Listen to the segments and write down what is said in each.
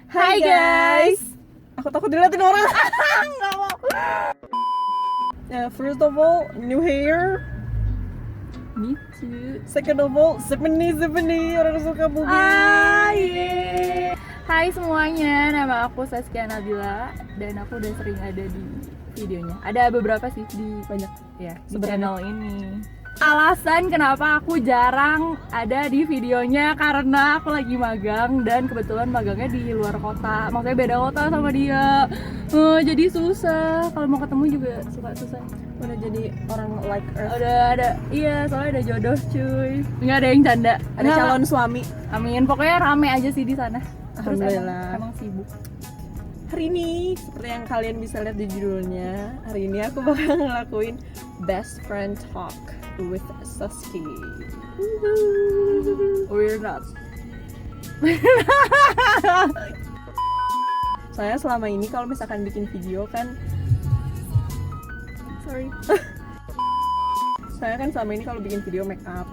Hai guys. Aku takut diliatin orang. Nggak mau. First of all, new hair. Me too. Second of all, Zepeni orang suka bumi. Hai semuanya, nama aku Saskia Nabila dan aku udah sering ada di videonya. Ada beberapa sih di Banyak. ya di Sebenarnya. channel ini. Alasan kenapa aku jarang ada di videonya karena aku lagi magang dan kebetulan magangnya di luar kota. Maksudnya beda kota sama dia. Jadi susah. Kalau mau ketemu juga suka susah. Udah jadi orang like earth. Udah ada, iya soalnya ada jodoh cuy. Nggak ada yang canda. Ada Nggak, calon suami. amin. Pokoknya rame aja sih di sana. Terus Alhamdulillah. emang sibuk. Hari ini, seperti yang kalian bisa lihat di judulnya, hari ini aku bakal ngelakuin best friend talk with Saski. We're not. Saya selama ini kalau misalkan bikin video kan, Sorry. saya kan selama ini kalau bikin video make up.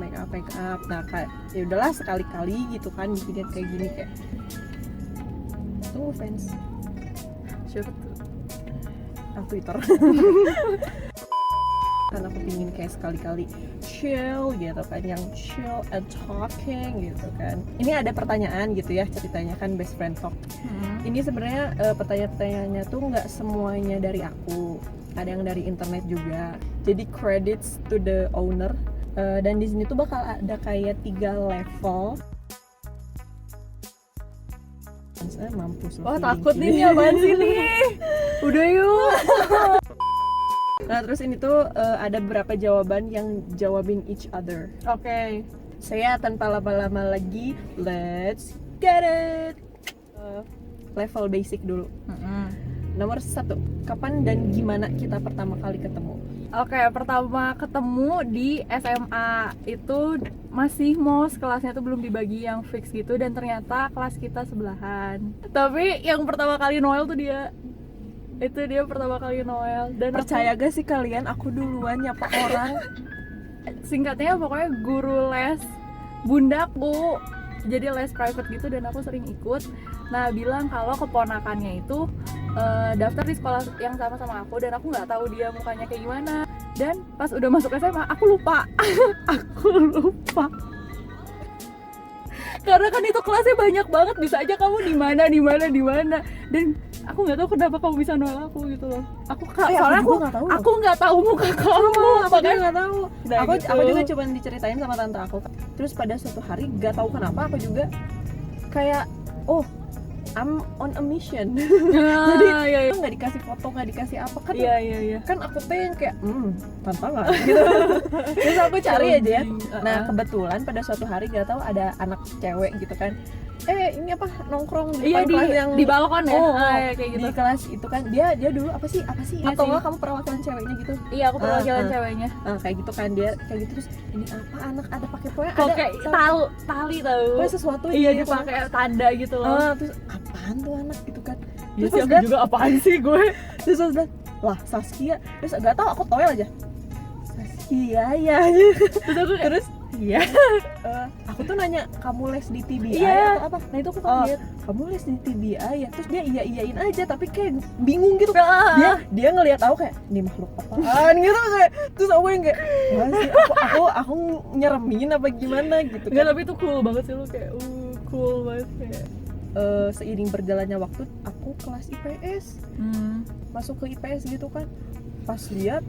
Nah, kayak ya udahlah sekali-kali gitu kan bikin kayak gini kayak. Tuh fans, Siapa tuh? Twitter. Karena aku pingin kayak sekali-kali chill gitu kan, yang chill and talking gitu kan. Ini ada pertanyaan gitu ya, ceritanya kan best friend talk. Ini sebenarnya pertanyaan-pertanyaannya tuh nggak semuanya dari aku, ada yang dari internet juga. Jadi credits to the owner. Dan di sini tuh bakal ada kayak 3 level. Saya mampus loh. Wah feeling takut gini. nih apaan sih nih. Udah yuk. Nah terus ini tuh ada beberapa jawaban yang jawabin each other. Oke. Saya tanpa lama-lama lagi, let's get it. Level basic dulu. Nomor 1, kapan dan gimana kita pertama kali ketemu? Oke, pertama ketemu di SMA itu masih mos, kelasnya tuh belum dibagi yang fix gitu dan ternyata kelas kita sebelahan. Tapi yang pertama kali Noel tuh dia. Itu dia pertama kali Noel dan Percaya gak sih kalian, aku duluan nyapa orang. singkatnya pokoknya guru les bundaku. Jadi les private gitu dan aku sering ikut. Nah, bilang kalau keponakannya itu daftar di sekolah yang sama aku dan aku nggak tahu dia mukanya kayak gimana. Dan pas udah masuk SMA aku lupa. Aku lupa. Karena kan itu kelasnya banyak banget, bisa aja kamu di mana. Dan aku nggak tahu kenapa kamu bisa nolak aku gitu loh. Soalnya aku nggak tahu muka kamu. Aku juga nggak tahu. Nah, aku gitu. aku juga coba diceritain sama tante aku. Terus pada suatu hari nggak tahu kenapa aku juga kayak I'm on a mission. Jadi iya. nggak dikasih foto, nggak dikasih apa kan? Iya. Kan aku tuh yang kayak tantangan gitu. Terus aku cari aja ya. Nah kebetulan pada suatu hari gak tahu ada anak cewek gitu kan. Ini apa nongkrong di Iya depan kelas yang di balkon ya. iya, Kayak gitu. di kelas itu kan dia dulu apa sih Iya atau sih. enggak kamu perwakilan ceweknya gitu. Iya, aku perwakilan Ah. ceweknya. Kayak gitu kan dia kayak gitu terus ini apa anak ada pakai pokoknya Kok ada kayak tali tahu. pokoknya sesuatu Iya, gitu. dipakai tanda gitu loh. Terus apaan tuh anak gitu kan. Iya Terus sih, pas aku liat, juga apaan sih gue. terus pas liat, lah Saskia. Terus gak tahu aku toel aja. Saskia ya. Terus aku kayak, Terus iya. aku tuh nanya kamu les di TBI Iya. atau apa? Nah itu aku kaget. Kamu les di TBI ya? Terus dia iyain aja tapi kayak bingung gitu. Ah. Dia ngelihat aku kayak ini makhluk apaan gitu kayak. Terus aku yang kayak wah sih aku nyeremin apa gimana gitu Enggak, kan. tapi itu cool banget sih lu kayak cool banget kayak. Seiring berjalannya waktu aku kelas IPS masuk ke IPS gitu kan. Pas lihat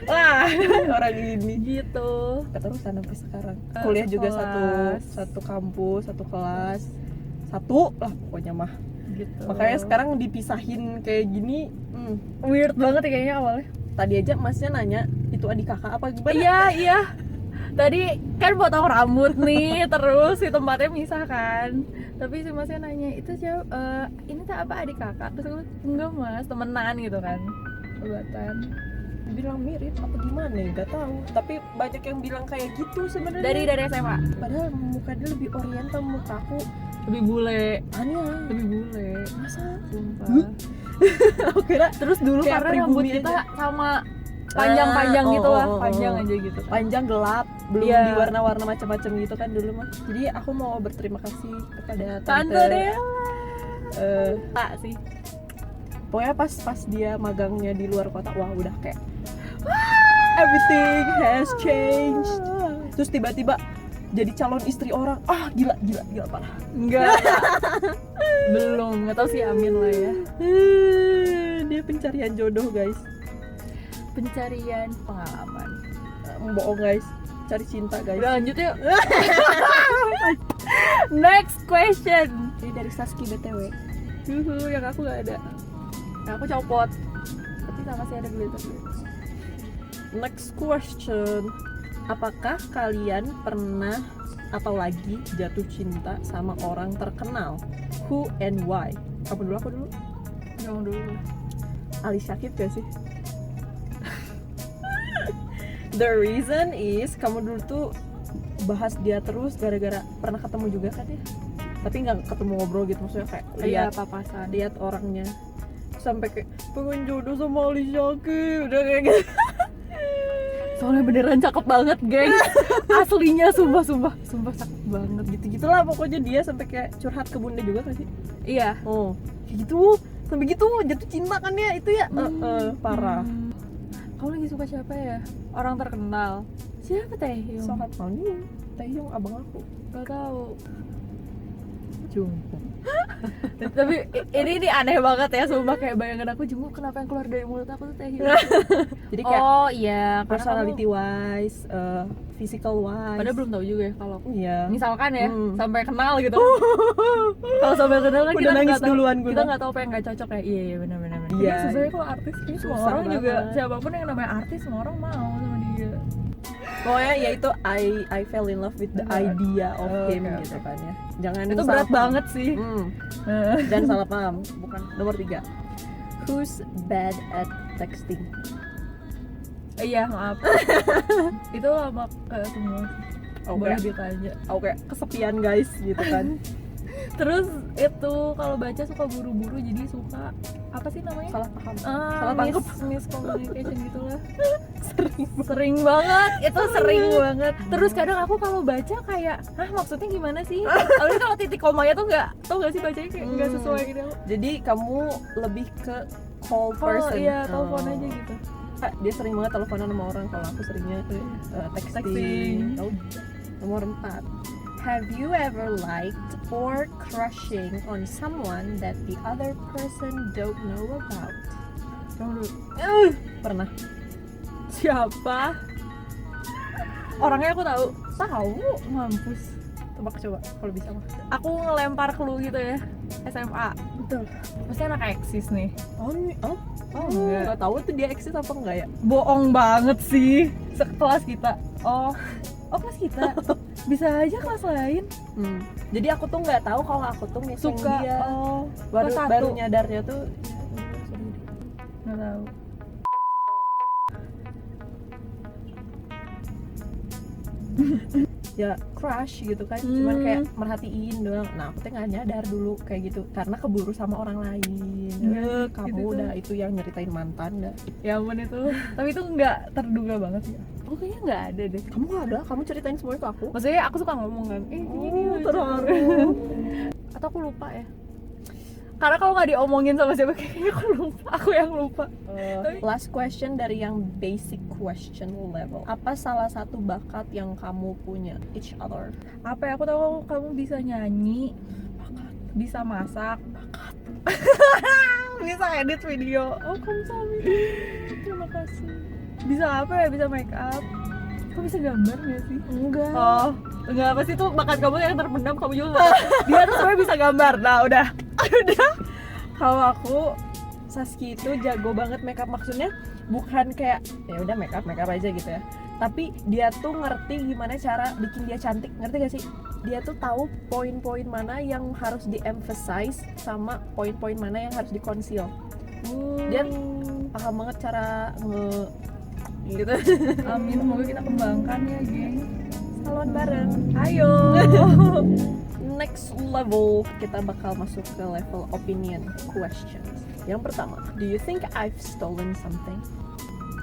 Wah, orang ini gitu. keterusan sampai sekarang. Kuliah juga satu kampus, satu kelas, satu lah pokoknya mah. Gitu. Makanya sekarang dipisahin kayak gini, weird banget ya kayaknya awalnya. tadi aja masnya nanya itu adik kakak apa gimana? Iya. Tadi kan potong rambut nih, terus si tempatnya misah kan. Tapi si masnya nanya, itu siapa? Ini tak apa adik kakak? Terus aku, enggak mas, temenan gitu kan. Obatan. Bilang mirip apa gimana ya? Gak tahu. Tapi banyak yang bilang kayak gitu sebenarnya. Dari SMA. Padahal muka dia lebih oriental, muka aku Lebih bule. aneh. Lebih bule. Masa? Sumpah. Aku kira Terus dulu kayak karena rambut pribumi kita aja. sama panjang gitu lah, oh. panjang aja gitu kan. Panjang, gelap, belum Iya. di warna-warna macam-macam gitu kan dulu mah. Jadi aku mau berterima kasih kepada Tante Della. Tak sih. Pokoknya pas dia magangnya di luar kota, wah udah kayak everything has changed. Terus tiba-tiba jadi calon istri orang, gila parah. Enggak. Belum, nggak tahu sih, amin lah ya. Dia pencarian jodoh guys, Pencarian pengalaman. bohong guys, cari cinta guys. Udah lanjut yuk. Next question. Ini dari Saski BTW. Yang aku nggak ada. Yang aku copot. Tapi sama sih ada glitter. Next question. Apakah kalian pernah atau lagi jatuh cinta sama orang terkenal? Who and why? Kamu dulu, aku dulu. Kamu dulu. Ali Syakib gak sih? The reason is kamu dulu tuh bahas dia terus gara-gara pernah ketemu juga kan ya? Tapi nggak ketemu ngobrol gitu, maksudnya kayak Iya, papasan. lihat orangnya sampai kayak pengen jodoh sama Ali Syakib, udah kayak gitu. Soalnya beneran cakep banget, geng. Aslinya sumpah cakep banget. Gitu-gitulah pokoknya dia sampai kayak curhat ke bunda juga kan sih? Iya. Oh, kayak gitu. Sampai gitu jatuh cinta kan ya itu ya. Parah. Kamu lagi suka siapa ya? Orang terkenal. Siapa Taehyung? Sokat Taehyung. Taehyung abang aku. Gak tahu. Jungkook. Tapi ini aneh banget ya, sumpah, kayak bayangan aku Jungkook kenapa yang keluar dari mulut aku tuh Taehyung. Jadi kayak Oh iya, personality wise, physical wise. Padahal belum tahu juga ya kalau Iya. misalkan ya sampai kenal gitu. Kalau sampai kenal kan Udah kita nangis nggak tahu, duluan gue. kita nggak tahu apa yang nggak cocok ya. Iya benar. Iya. Sebenarnya kalau artis ini semua Susah orang juga, banget. siapapun yang namanya artis semua orang mau sama dia. Pokoknya ya itu I fell in love with the idea of him Oke. gitu kan ya. Jangan Itu salah berat paham. banget sih. Jangan salah paham. Bukan. Nomor 3. Who's bad at texting? Iya maaf. Itu lama ke semua. Oke. Boleh ditanya. Oke, kesepian guys gitu kan. Terus itu kalau baca suka buru-buru, jadi suka apa sih namanya? Salah paham. Salah tangkep. Miscommunication gitulah. Sering banget, itu sering banget. Terus kadang aku kalau baca kayak, maksudnya gimana sih? Apalagi kalau titik komanya tuh nggak, tau nggak sih bacanya kayak nggak sesuai gitu. Jadi kamu lebih ke call person. Iya, telepon aja gitu. Dia sering banget teleponan sama orang, kalau aku seringnya texting. Tahu. Nomor 4. Have you ever liked or crushing on someone that the other person don't know about? Kamu dulu. Pernah. Siapa? Orangnya aku tahu. Tahu. Mampus. Tebak coba kalau bisa mah. Aku ngelempar clue gitu ya. SMA. Betul. Pasti anak eksis nih. Enggak tahu tuh dia eksis apa enggak ya? Bohong banget sih. Sekelas kita. Oh kelas kita. Bisa aja kelas lain. Jadi aku tuh nggak tahu kalau aku tuh missing Suka. dia. Oh. Baru kelas baru satu. nyadarnya tuh. Nggak tahu. Ya crush gitu kan, cuman kayak merhatiin doang. Nah aku tuh nggak nyadar dulu kayak gitu karena keburu sama orang lain. Kamu gitu udah itu yang nyeritain mantan dah. Ya ampun itu. Tapi itu nggak terduga banget ya. Oh kayaknya nggak ada deh. Kamu nggak ada, kamu ceritain semuanya ke aku. Maksudnya aku suka ngomong kan. Ini terharu. Atau aku lupa ya. Karena kalau nggak diomongin sama siapa kayaknya aku lupa. Aku yang lupa. Last question dari yang basic question level. Apa salah satu bakat yang kamu punya? Each other. Apa ya, aku tahu kamu bisa nyanyi, bisa masak, bisa edit video. Oh kamu Sami. Terima kasih. Bisa apa ya? Bisa make up. Kok bisa gambar nggak sih? Enggak. Oh, enggak, pasti tuh bakat kamu yang terpendam, kamu juga nggak. Dia tuh sebenarnya bisa gambar. Nah, udah. Kalau aku Saski itu jago banget makeup, maksudnya bukan kayak ya udah makeup aja gitu ya. Tapi dia tuh ngerti gimana cara bikin dia cantik, ngerti gak sih? Dia tuh tahu poin-poin mana yang harus di-emphasize sama poin-poin mana yang harus di-conceal. Dia paham banget cara gitu. Amin, semoga kita kembangkan ya, geng. Salon bareng. Ayo. Next level, kita bakal masuk ke level opinion questions. Yang pertama, do you think I've stolen something?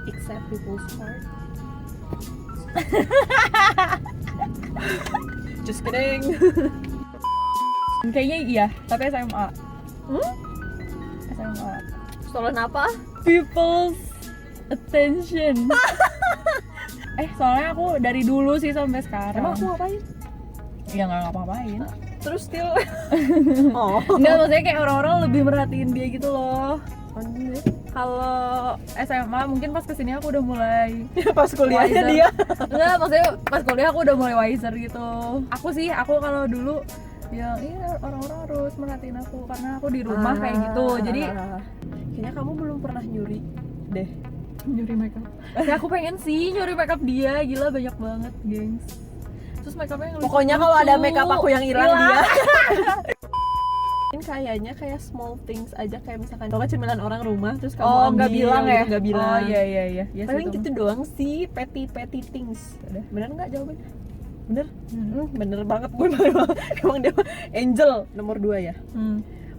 Except people's heart. Just kidding. Kayaknya iya, tapi SMA. Hmm? SMA. Soalnya apa? People's attention. Soalnya aku dari dulu sih sampai sekarang. Emang aku ngapain? Ya nggak ngapa-ngapain. Terus still. Oh. Nggak, maksudnya kayak orang-orang lebih merhatiin dia gitu loh. Anjir. Kalau SMA mungkin pas kesini aku udah mulai Pas kuliahnya wiser. dia. Enggak, maksudnya pas kuliah aku udah mulai wiser gitu. Aku kalau dulu ya iya orang-orang harus merhatiin aku karena aku di rumah kayak gitu. Jadi kayaknya kamu belum pernah nyuri deh. nyuri makeup. Ya aku pengen sih nyuri makeup dia, gila banyak banget, gengs. Terus makeupnya yang Pokoknya kalau ada makeup aku yang hilang dia. Kayaknya kayak small things aja, kayak misalkan kalau cemilan orang rumah terus kamu nggak bilang ya? nggak bilang. Oh iya. Yes, Paling itu. gitu doang sih, petty things. Udah, bener nggak jawabannya? Bener? Bener banget gue. Emang dia angel nomor 2 ya.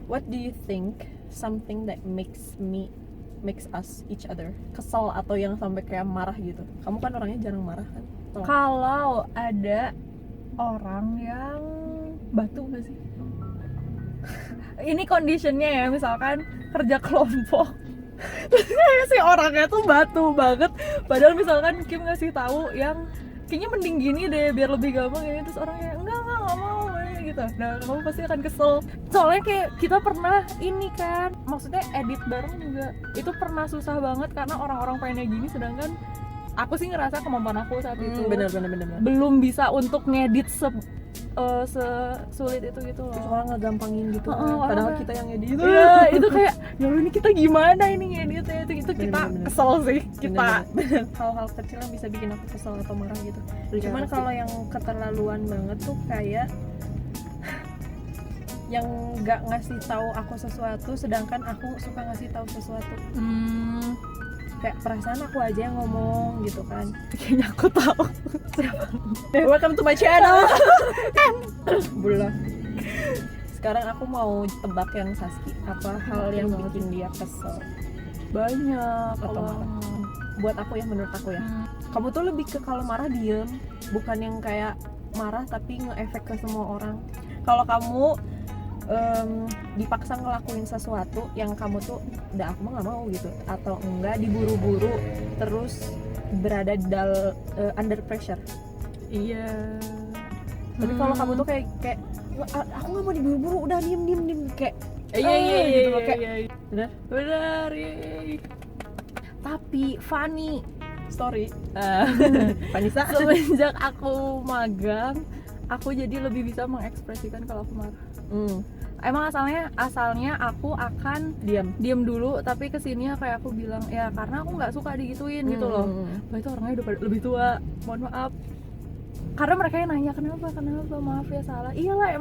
What do you think something that makes us each other kesel atau yang sampai kayak marah gitu? Kamu kan orangnya jarang marah kan? Kalau ada orang yang batu gak sih? Ini conditionnya ya, misalkan kerja kelompok terus kayak si orangnya tuh batu banget, padahal misalkan Kim ngasih tahu yang kayaknya mending gini deh biar lebih gampang ini, terus orangnya enggak mau gitu. Nah kamu pasti akan kesel, soalnya kayak kita pernah ini kan, maksudnya edit bareng juga itu pernah susah banget karena orang-orang pengennya gini, sedangkan aku sih ngerasa kemampuan aku saat itu Bener. belum bisa untuk ngedit sesulit itu gitu loh. Terus orang ngegampangin gitu kan, orang padahal kayak- kita yang edit. Iya, itu kayak ya Allah, ini kita gimana ini ngeditnya, itu kita Bener. kesel sih kita. Bener. Hal-hal kecil yang bisa bikin aku kesel atau marah gitu. Cuman kalau yang keterlaluan banget tuh kayak yang nggak ngasih tahu aku sesuatu sedangkan aku suka ngasih tahu sesuatu. Kayak perasaan aku aja yang ngomong gitu kan. Kayaknya aku tahu. Welcome to my channel. Belum. Sekarang aku mau tebak yang Saski, apa hal yang bikin dia kesel Banyak atau kalau marah. Buat aku ya, menurut aku ya. Kamu tuh lebih ke kalau marah diem, bukan yang kayak marah tapi nge-efek ke semua orang. Kalau kamu dipaksa ngelakuin sesuatu yang kamu tuh udah aku mah nggak mau gitu, atau enggak diburu-buru terus berada di under pressure. Iya. Tapi kalau kamu tuh kayak aku nggak mau diburu-buru, udah diem kayak Iya gitu loh, kayak iya. Benar, iya. Tapi funny story. Vanessa. semenjak aku magang, aku jadi lebih bisa mengekspresikan kalau aku marah. Emang asalnya aku akan diam dulu, tapi kesini kayak aku bilang ya karena aku nggak suka digituin gitu loh. Wah, itu orangnya udah lebih tua, mohon maaf. Karena mereka yang nanya kenapa, maaf ya salah. Iyalah,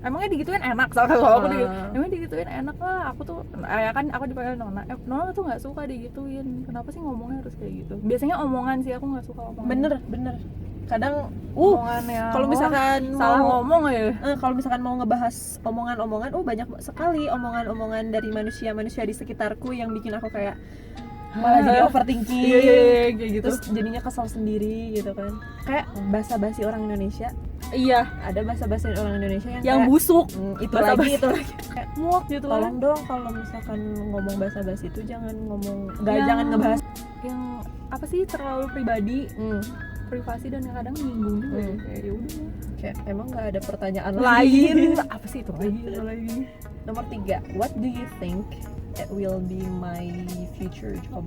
emangnya digituin enak, kalau aku emang digituin enak lah. Aku tuh ya kan aku dipanggil Nona tuh nggak suka digituin. Kenapa sih ngomongnya harus kayak gitu? Biasanya omongan sih, aku nggak suka omongan. Bener. Kadang Omongan yang kalau misalkan salah mau ngomong ya. kalau misalkan mau ngebahas omongan-omongan, banyak sekali omongan-omongan dari manusia di sekitarku yang bikin aku kayak malah jadi overthinking. Iya, kayak gitu. Terus jadinya kesal sendiri gitu kan. Kayak basa-basi orang Indonesia. Iya, Ada basa-basi orang Indonesia yang yang kayak, busuk. itu basa-basi. lagi. Kayak, Muak gitu kan. tolong dong kalau misalkan ngomong basa-basi itu jangan ngomong, Yang- jangan ngebahas. Yang apa sih terlalu pribadi, privasi dan kadang nyinggung juga ya. Kayak ya udah. Kayak emang nggak ada pertanyaan Lain apa sih itu lagi? Nomor 3, what do you think it will be my future job?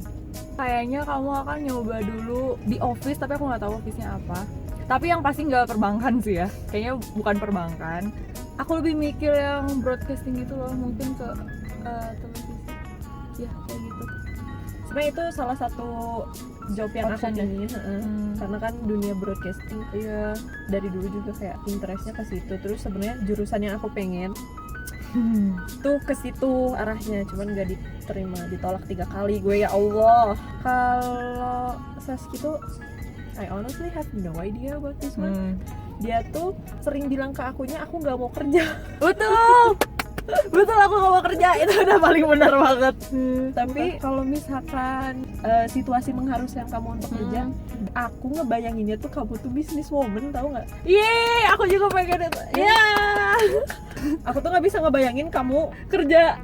Kayaknya kamu akan nyoba dulu di office, tapi aku nggak tahu office-nya apa. Tapi yang pasti nggak perbankan sih ya. Kayaknya bukan perbankan. Aku lebih mikir yang broadcasting gitu loh, mungkin ke televisi. Ya kayak gitu. Sebenarnya itu salah satu job yang aku Option ya? ingin, karena kan dunia broadcasting ya dari dulu juga kayak interestnya ke situ. Terus sebenarnya jurusan yang aku pengen tuh ke situ arahnya, cuman nggak diterima, ditolak 3 kali gue, ya Allah. Kalau Saski tuh I honestly have no idea about this one. Dia tuh sering bilang ke akunya aku nggak mau kerja. Betul. Betul, aku gak mau kerja, itu udah paling benar banget. Tapi kalau misalkan situasi mengharuskan kamu untuk kerja, aku ngebayanginnya tuh kamu tuh business woman, tahu nggak? Yeay, aku juga pengen itu. Ya. Aku tuh nggak bisa ngebayangin kamu kerja,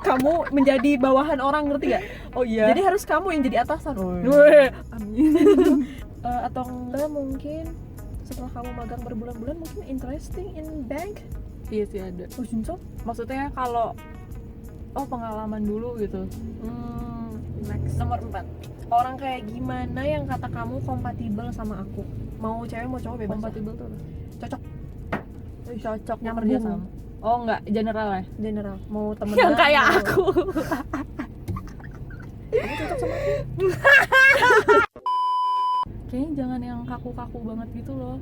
kamu menjadi bawahan orang, ngerti gak? Oh iya. Jadi harus kamu yang jadi atasan. Weh, amin. Atau enggak mungkin setelah kamu magang berbulan-bulan mungkin interesting in bank. Iya sih ada. Oh 진짜? Maksudnya kalau pengalaman dulu gitu. Next. Nomor 4. Orang kayak gimana yang kata kamu kompatibel sama aku? Mau cewek mau cowok bebas. Kompatibel tuh apa? Cocok. Cocok mau Nyambung. kerja sama. Oh enggak, general ya? General. Mau temenan. Yang kayak mau- aku. Kamu cocok sama aku. Kayaknya jangan yang kaku-kaku banget gitu loh.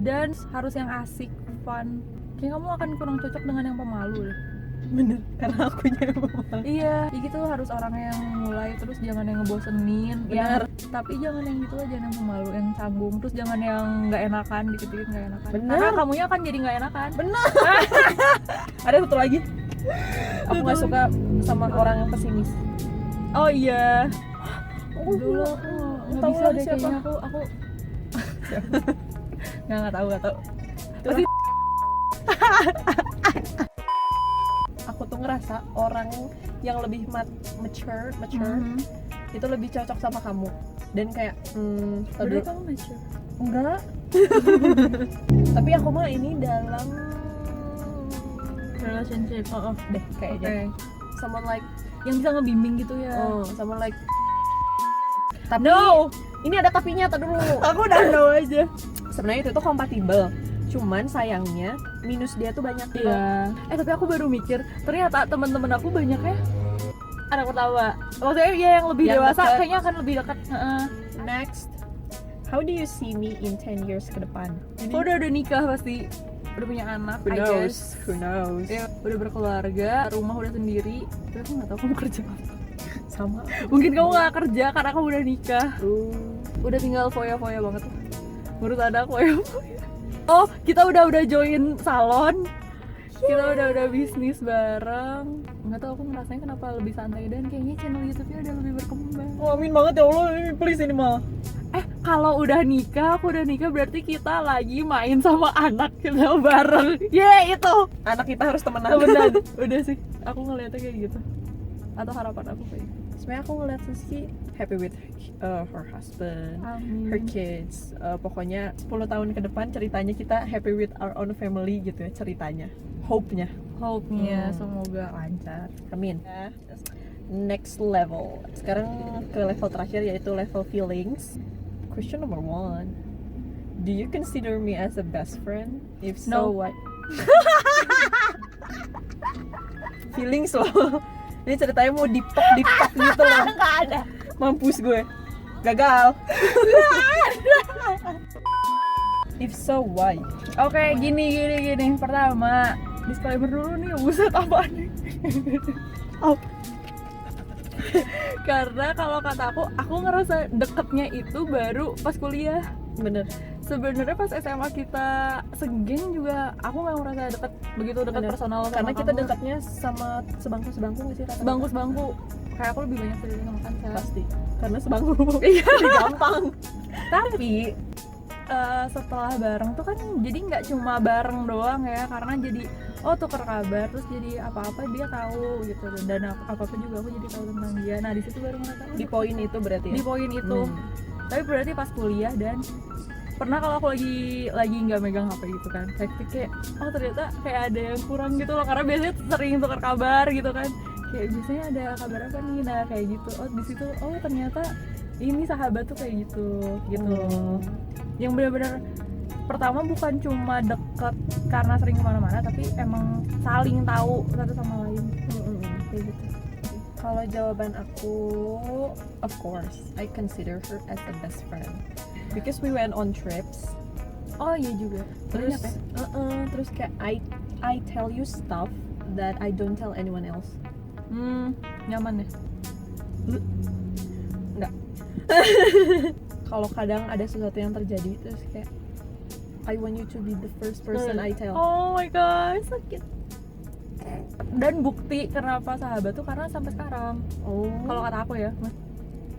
Dan harus yang asik, fun. Kayaknya kamu akan kurang cocok dengan yang pemalu deh. Bener. Karena aku yang pemalu. Iya, gitu harus orang yang mulai, terus jangan yang ngebosenin. Bener. Tapi jangan yang gitu lah, jangan yang pemalu, yang canggung. Terus jangan yang nggak enakan, dikit-dikit nggak enakan. Bener. Karena kamunya akan jadi nggak enakan. Bener. Ada satu lagi. Aku nggak suka sama orang yang pesimis. Oh iya. Oh, Dulu aku nggak tahu bisa lah deh, siapa. kayaknya aku nggak tahu. Pasti aku tuh ngerasa orang yang lebih mature itu lebih cocok sama kamu. Dan kayak Berarti kamu mature? enggak. Tapi aku mah ini dalam Relationship. deh kayaknya. Someone like Yang bisa ngebimbing gitu ya. someone like tapi No. ini ada tapinya, tak dulu. Aku udah know aja. Sebenarnya itu tuh kompatibel. Cuman sayangnya minus dia tuh banyak gitu. Iya. Tapi aku baru mikir, ternyata teman-teman aku banyaknya anak pertama. Maksudnya ya yang lebih Yang dewasa dekat. kayaknya akan lebih dekat. Next, how do you see me in 10 years ke depan? Aku udah nikah pasti, udah punya anak, Who I knows? guess. Who knows? Ya, udah berkeluarga, rumah udah sendiri. Tapi aku nggak tahu kamu kerja apa. Sama. Mungkin kamu nggak kerja karena kamu udah nikah. Uh, Udah tinggal foya-foya banget. Menurut ada foya-foya. Oh, kita udah join salon. Kita udah bisnis bareng. Nggak tahu aku ngerasain kenapa lebih santai dan kayaknya channel YouTube-nya udah lebih berkembang. oh, amin banget ya Allah, ini please ini mah. Kalau udah nikah, aku udah nikah berarti kita lagi main sama anak kita bareng. Itu. Anak kita harus temenan. Temenan. Udah sih, aku ngeliatnya kayak gitu. Atau harapan aku kayak gitu. Sebenarnya aku ngeliat Sisi happy with her husband, her kids. Pokoknya 10 tahun ke depan ceritanya kita happy with our own family gitu ya ceritanya. Hope-nya. Hope-nya semoga lancar. Amin. Next level. Sekarang ke level terakhir yaitu level feelings. Question number 1. Do you consider me as a best friend? If so, No. what? Feelings loh. Ini ceritanya mau deep talk gitu loh. Nggak ada. Mampus gue. Gagal. If so, why? Oke, gini. Pertama, disclaimer dulu nih, buset apaan nih? Karena kalau kata aku ngerasa deketnya itu baru pas kuliah. Bener. Sebenarnya pas SMA kita segeng juga aku nggak merasa begitu dekat Bener. personal sama Karena kita kamu. dekatnya sama sebangku nggak sih? Rata-rata? Sebangku kayak aku lebih banyak cerita sama Kansa. Pasti. Karena sebangku. Iya. Jadi gampang. Tapi setelah bareng tuh kan jadi nggak cuma bareng doang ya, karena jadi tuker kabar, terus jadi apa-apa dia tahu gitu, dan apa-apa juga aku jadi tahu tentang dia. Nah di situ baru ngerasa Di poin itu berarti ya? di poin itu. Tapi berarti pas kuliah dan pernah kalau aku lagi nggak megang HP gitu kan, kayak ternyata kayak ada yang kurang gitu loh, karena biasanya sering tuker kabar gitu kan, kayak biasanya ada kabar apa nih, nah kayak gitu. Di situ ternyata ini sahabat tuh kayak gitu yang benar-benar pertama bukan cuma deket karena sering kemana-mana, tapi emang saling tahu satu sama lain. Kayak gitu. Kalau jawaban aku, of course, I consider her as a best friend because we went on trips. Oh iya juga. Terus, Banyak ya? terus kayak I tell you stuff that I don't tell anyone else. Nyaman ya. Enggak. Kalau kadang ada sesuatu yang terjadi terus kayak I want you to be the first person I tell. Oh my god, sakit. Dan bukti kenapa sahabat tuh karena sampai sekarang. Kalau kata aku ya.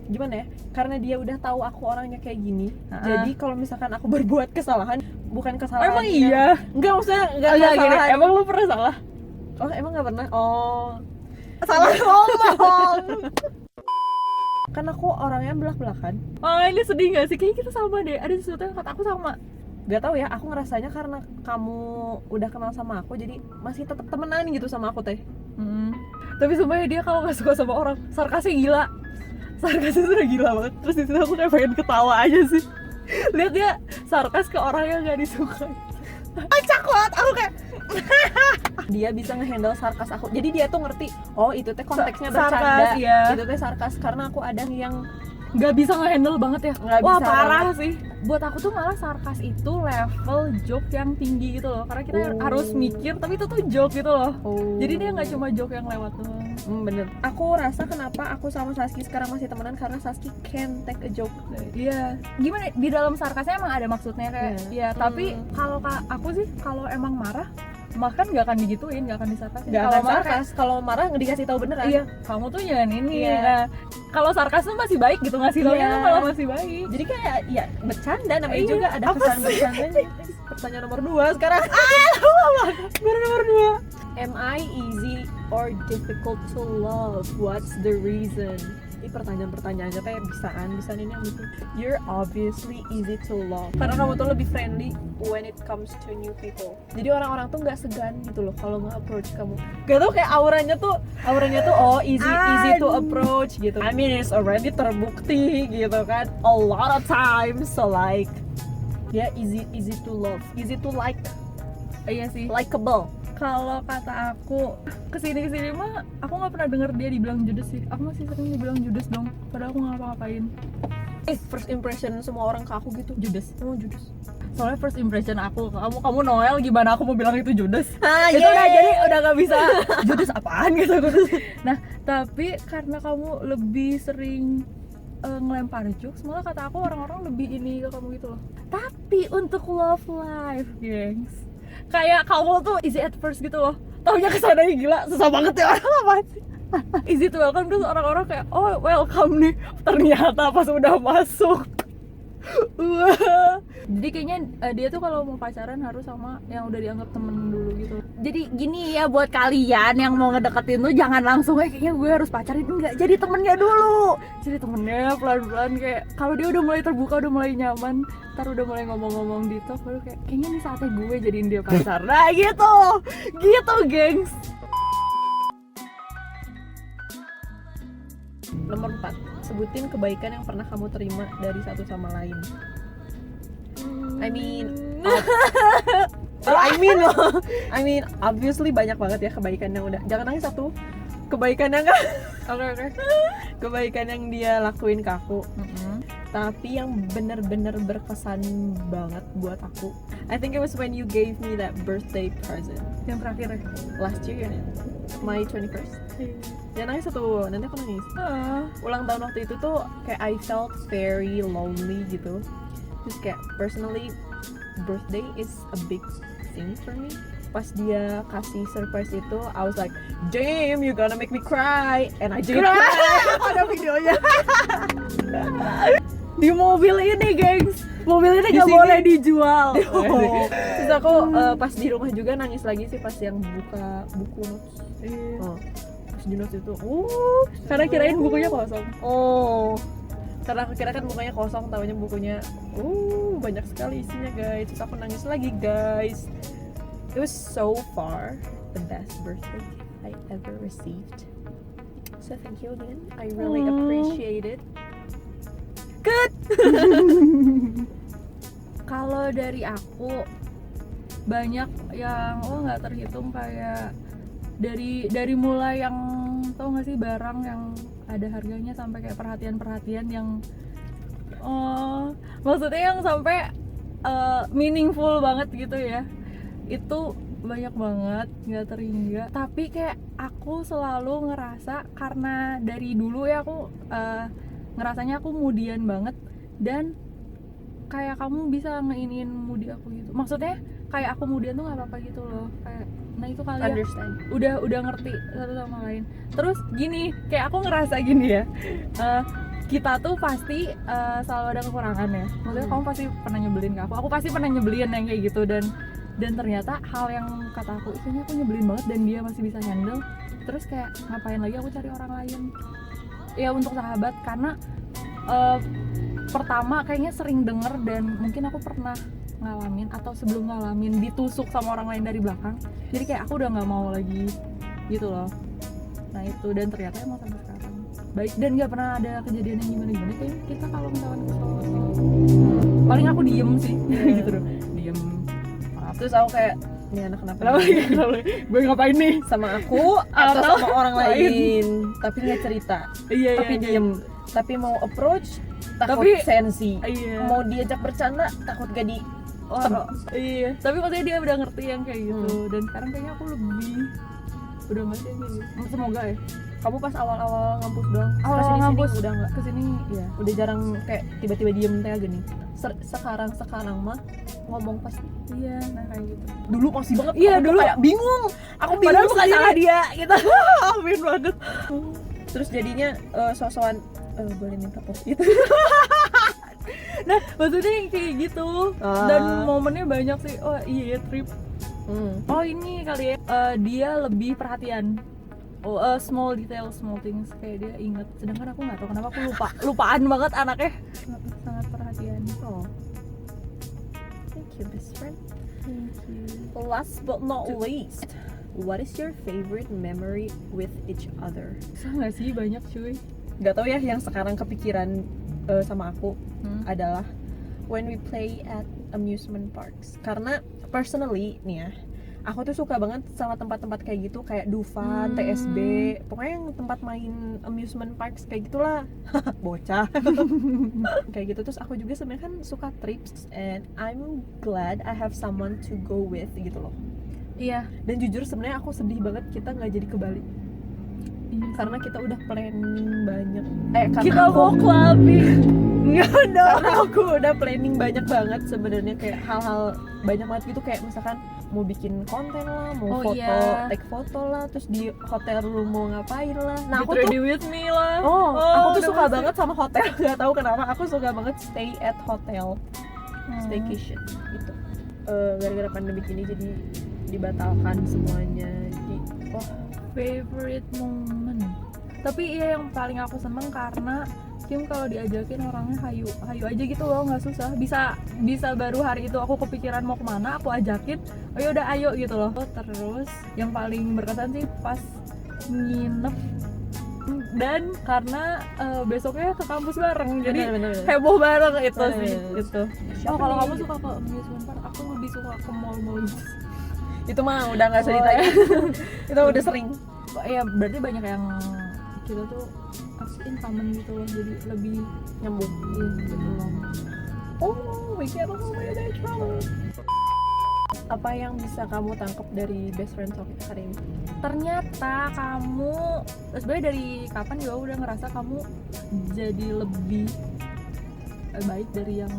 Gimana ya? Karena dia udah tahu aku orangnya kayak gini. Ha-ha. Jadi kalau misalkan aku berbuat kesalahan, bukan kesalahan. Emang iya? Enggak, maksudnya enggak Gini, kesalahan. emang lu pernah salah? Oh, emang enggak pernah? Oh. Salah ngomong. Kan aku orangnya belak-belakan. Ini sedih gak sih? Kayaknya kita sama deh. Ada sesuatu yang kata aku sama. Gak tahu ya, aku ngerasanya karena kamu udah kenal sama aku, jadi masih tetap temenan gitu sama aku teh. Tapi sumpah ya, dia kalau gak suka sama orang, sarkasnya gila. Sarkasnya sudah gila banget. Terus disitu aku kayak pengen ketawa aja sih. Lihat dia sarkas ke orang yang gak disukai. Acak banget, aku kayak dia bisa ngehandle sarkas aku. Jadi dia tuh ngerti, oh itu teh konteksnya bercanda. Sarkas, iya. Itu teh sarkas karena aku ada yang Gak bisa ngehandle banget ya. Nggak Wah bisa parah banget. sih. Buat aku tuh malah sarkas itu level joke yang tinggi gitu loh. Karena kita harus mikir, tapi itu tuh joke gitu loh. Jadi dia gak cuma joke yang lewat doang. Bener. Aku rasa kenapa aku sama Saski sekarang masih temenan karena Saski can take a joke. Iya. Gimana di dalam sarkasnya emang ada maksudnya kayak ya, tapi kalau aku sih kalau emang marah makan nggak akan digituin, nggak akan disarkasin. Gak Kalau akan sarkas, kalau marah dikasih tahu beneran. iya, kamu tuh jangan ini. Iya. Nah, kalau sarkas tuh masih baik gitu, ngasih taunya Iya. tuh malah masih baik. Jadi kayak ya bercanda namanya Iya. juga ada Apa kesan sih? bercandanya. Pertanyaan nomor 2 sekarang. Baru nomor 2. Am I easy or difficult to love? What's the reason? Ini pertanyaan-pertanyaannya kayak bisaan ini yang bikin. You're obviously easy to love. Karena kamu tuh lebih friendly when it comes to new people. Jadi orang-orang tuh nggak segan gitu loh kalau nge-approach kamu. Gak tau kayak auranya tuh oh easy to approach gitu. I mean it's already terbukti gitu kan. A lot of times, so like easy to love, easy to like, Iya sih. likable. Kalau kata aku kesini mah aku nggak pernah denger dia dibilang judes sih. Aku masih sering dibilang judes dong. Padahal aku nggak ngapa-ngapain. First impression semua orang ke aku gitu judes. Oh judes. Soalnya first impression aku ke kamu Noel, gimana aku mau bilang itu judes? Ah, Itu udah jadi udah nggak bisa judes apaan gitu. Nah tapi karena kamu lebih sering ngelempar jokes, malah kata aku orang-orang lebih ini ke kamu gitu loh. Tapi untuk love life, gengs, kayak kamu tuh easy at first gitu loh. Taunya kesananya gila, susah banget ya orang apa sih? Easy to welcome, terus orang-orang kayak oh welcome nih. Ternyata pas udah masuk, wah. Jadi kayaknya dia tuh kalau mau pacaran harus sama yang udah dianggap temen dulu gitu. Jadi gini ya buat kalian yang mau ngedeketin tuh jangan langsung kayaknya gue harus pacarin, enggak, jadi temennya dulu. Jadi temennya pelan-pelan, kayak kalau dia udah mulai terbuka, udah mulai nyaman, ntar udah mulai ngomong-ngomong di talk, baru kayak kayaknya ini saatnya gue jadiin dia pacar. Nah gitu gengs. Nomor 4, sebutin kebaikan yang pernah kamu terima dari satu sama lain. I mean obviously banyak banget ya kebaikan yang udah. Jangan nangis satu. Kebaikan yang Oke. kebaikan yang dia lakuin ke aku. Tapi yang bener-bener berkesan banget buat aku, I think it was when you gave me that birthday present Yang terakhir ya. last year ya, my 21st. Jangan nangis satu, nanti aku nangis. Ulang tahun waktu itu tuh kayak I felt very lonely gitu. Terus kayak personally birthday is a big thing for me. Pas dia kasih surprise itu, I was like, damn, you're gonna make me cry. And I did cry. Ada videonya. Di mobil ini gengs, mobil ini Di gak sini. boleh dijual. Terus aku pas di rumah juga nangis lagi sih pas yang buka buku notes. Pas di notes itu, Karena kirain bukunya kosong. karena aku kira kan bukunya kosong, taunya bukunya banyak sekali isinya guys. Terus aku nangis lagi guys. It was so far the best birthday gift I ever received. So thank you again. I really appreciate it. Kalau dari aku banyak yang nggak terhitung, kayak dari mulai yang tau nggak sih barang yang ada harganya sampai kayak perhatian yang maksudnya yang sampai meaningful banget gitu ya, itu banyak banget, nggak terhingga. Tapi kayak aku selalu ngerasa karena dari dulu ya aku ngerasanya aku moodian banget, dan kayak kamu bisa ngeiniin moodi aku gitu. Maksudnya kayak aku kemudian tuh nggak apa-apa gitu loh, kayak nah itu kali ya Understand. udah ngerti satu sama lain. Terus gini, kayak aku ngerasa gini ya, kita tuh pasti selalu ada kekurangan ya. Maksudnya kamu pasti pernah nyebelin ke aku pasti pernah nyebelin yang kayak gitu, dan ternyata hal yang kata aku kayaknya aku nyebelin banget dan dia masih bisa handle. Terus kayak ngapain lagi aku cari orang lain ya untuk sahabat, karena pertama kayaknya sering denger dan mungkin aku pernah ngalamin atau sebelum ngalamin ditusuk sama orang lain dari belakang, jadi kayak aku udah nggak mau lagi gitu loh. Nah itu, dan ternyata emang sampai sekarang baik dan nggak pernah ada kejadian yang gimana kayak kita kalau misalkan kesel paling aku diem sih gitu loh, diem maaf. Terus aku kayak ini anak kenapa Gue ngapain nih sama aku atau sama orang lain, tapi nggak cerita, tapi diem, tapi mau approach takut Tapi- sensi, iya. mau diajak bercanda takut gak di Iya, tapi maksudnya dia udah ngerti yang kayak gitu, dan sekarang kayaknya aku lebih udah nggak sih kayak gitu. Semoga ya. Kamu pas awal-awal ngampus doang, Awal kesini-sini ngampus udah nggak, kesini, ya. udah jarang kayak tiba-tiba diem kayak gini. Sekarang mah ngomong pasti. Iya, nah kayak gitu. Dulu masih banget, Iya, aku tuh dulu. kayak bingung, aku bingung Padahal bukan sendiri. salah dia gitu. Amin banget. Terus jadinya sosokan boleh minta post itu. Nah, maksudnya yang kayak gitu. Dan momennya banyak sih. Oh iya, trip. Oh ini kali ya, dia lebih perhatian. Oh, small detail, small things, kayak dia inget. Sedangkan aku nggak tahu kenapa aku lupaan banget anaknya. Sangat perhatian. Oh, thank you best friend. Thank you. Last but not least, what is your favorite memory with each other? Susah nggak sih, banyak cuy. Gak tau ya, yang sekarang kepikiran sama aku adalah when we play at amusement parks. Karena personally nih ya, aku tuh suka banget sama tempat-tempat kayak gitu, kayak Dufan, TSB, pokoknya yang tempat main amusement parks kayak gitulah. Bocah. Kayak gitu. Terus aku juga sebenarnya kan suka trips, and I'm glad I have someone to go with gitu loh. Iya. Dan jujur sebenarnya aku sedih banget kita nggak jadi ke Bali, karena kita udah planning banyak. Karena Kita aku- mau clubbing. Nggak dong. Karena aku udah planning banyak banget sebenarnya, kayak hal-hal banyak banget gitu, kayak misalkan mau bikin konten lah, mau Oh, foto, iya. take foto lah, terus di hotel room mau ngapain lah. Nah Get aku tuh, ready with me lah. aku tuh udah suka pasti. banget sama hotel. Gak tahu kenapa, aku suka banget stay at hotel, staycation gitu. Gara-gara pandemik ini jadi dibatalkan semuanya. Jadi wah, Favorite moment. Tapi iya, yang paling aku seneng karena Kim kalau diajakin orangnya hayu aja gitu loh, nggak susah. Bisa baru hari itu aku kepikiran mau kemana, aku ajakin, oh yaudah ayo gitu loh. Terus yang paling berkesan sih pas nginep, dan karena besoknya ke kampus bareng, jadi bener-bener. heboh bareng itu sih Bener. gitu. Siapa Oh kalau nih? kamu suka ke amusement park, aku lebih suka ke mall-mall gitu. Itu mah udah nggak usah ditanya. Itu udah sering. Ya berarti banyak yang kita tuh in common gitu loh, jadi lebih Nyambung. gitu loh. Oh, we get along with each other. Apa yang bisa kamu tangkap dari best friend talk kita hari ini? Ternyata kamu sebenarnya dari kapan juga udah ngerasa kamu jadi lebih baik dari yang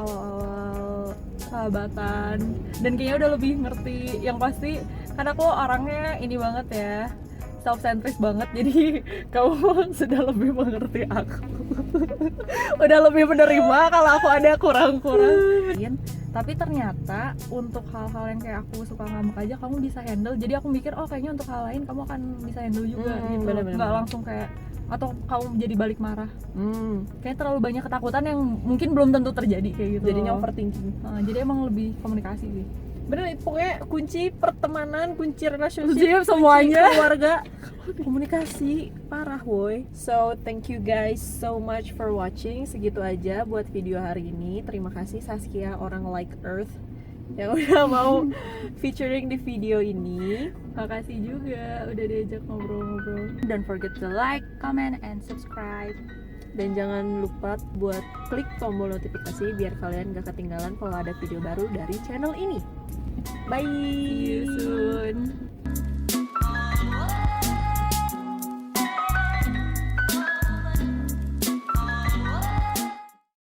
awal-awal sahabatan, dan kayaknya udah lebih ngerti. Yang pasti kan aku orangnya ini banget ya, self-centris banget, jadi kamu sudah lebih mengerti aku. Udah lebih menerima kalau aku ada kurang-kurang. Tapi ternyata untuk hal-hal yang kayak aku suka ngambek aja kamu bisa handle. Jadi aku mikir, oh kayaknya untuk hal lain kamu akan bisa handle juga gitu. bener-bener. Nggak langsung kayak, atau kamu jadi balik marah. Kayaknya terlalu banyak ketakutan yang mungkin belum tentu terjadi kayak gitu. Jadinya overthinking. Jadi emang lebih komunikasi sih. Bener, pokoknya kunci pertemanan, kunci relationship, Kunci semuanya. keluarga, komunikasi parah boy. So thank you guys so much for watching. Segitu aja buat video hari ini. Terima kasih Saskia, orang like Earth, yang udah mau featuring di video ini. Makasih juga udah diajak ngobrol-ngobrol. Don't forget to like, comment, and subscribe. Dan jangan lupa buat klik tombol notifikasi biar kalian gak ketinggalan kalau ada video baru dari channel ini. Bye. See you soon.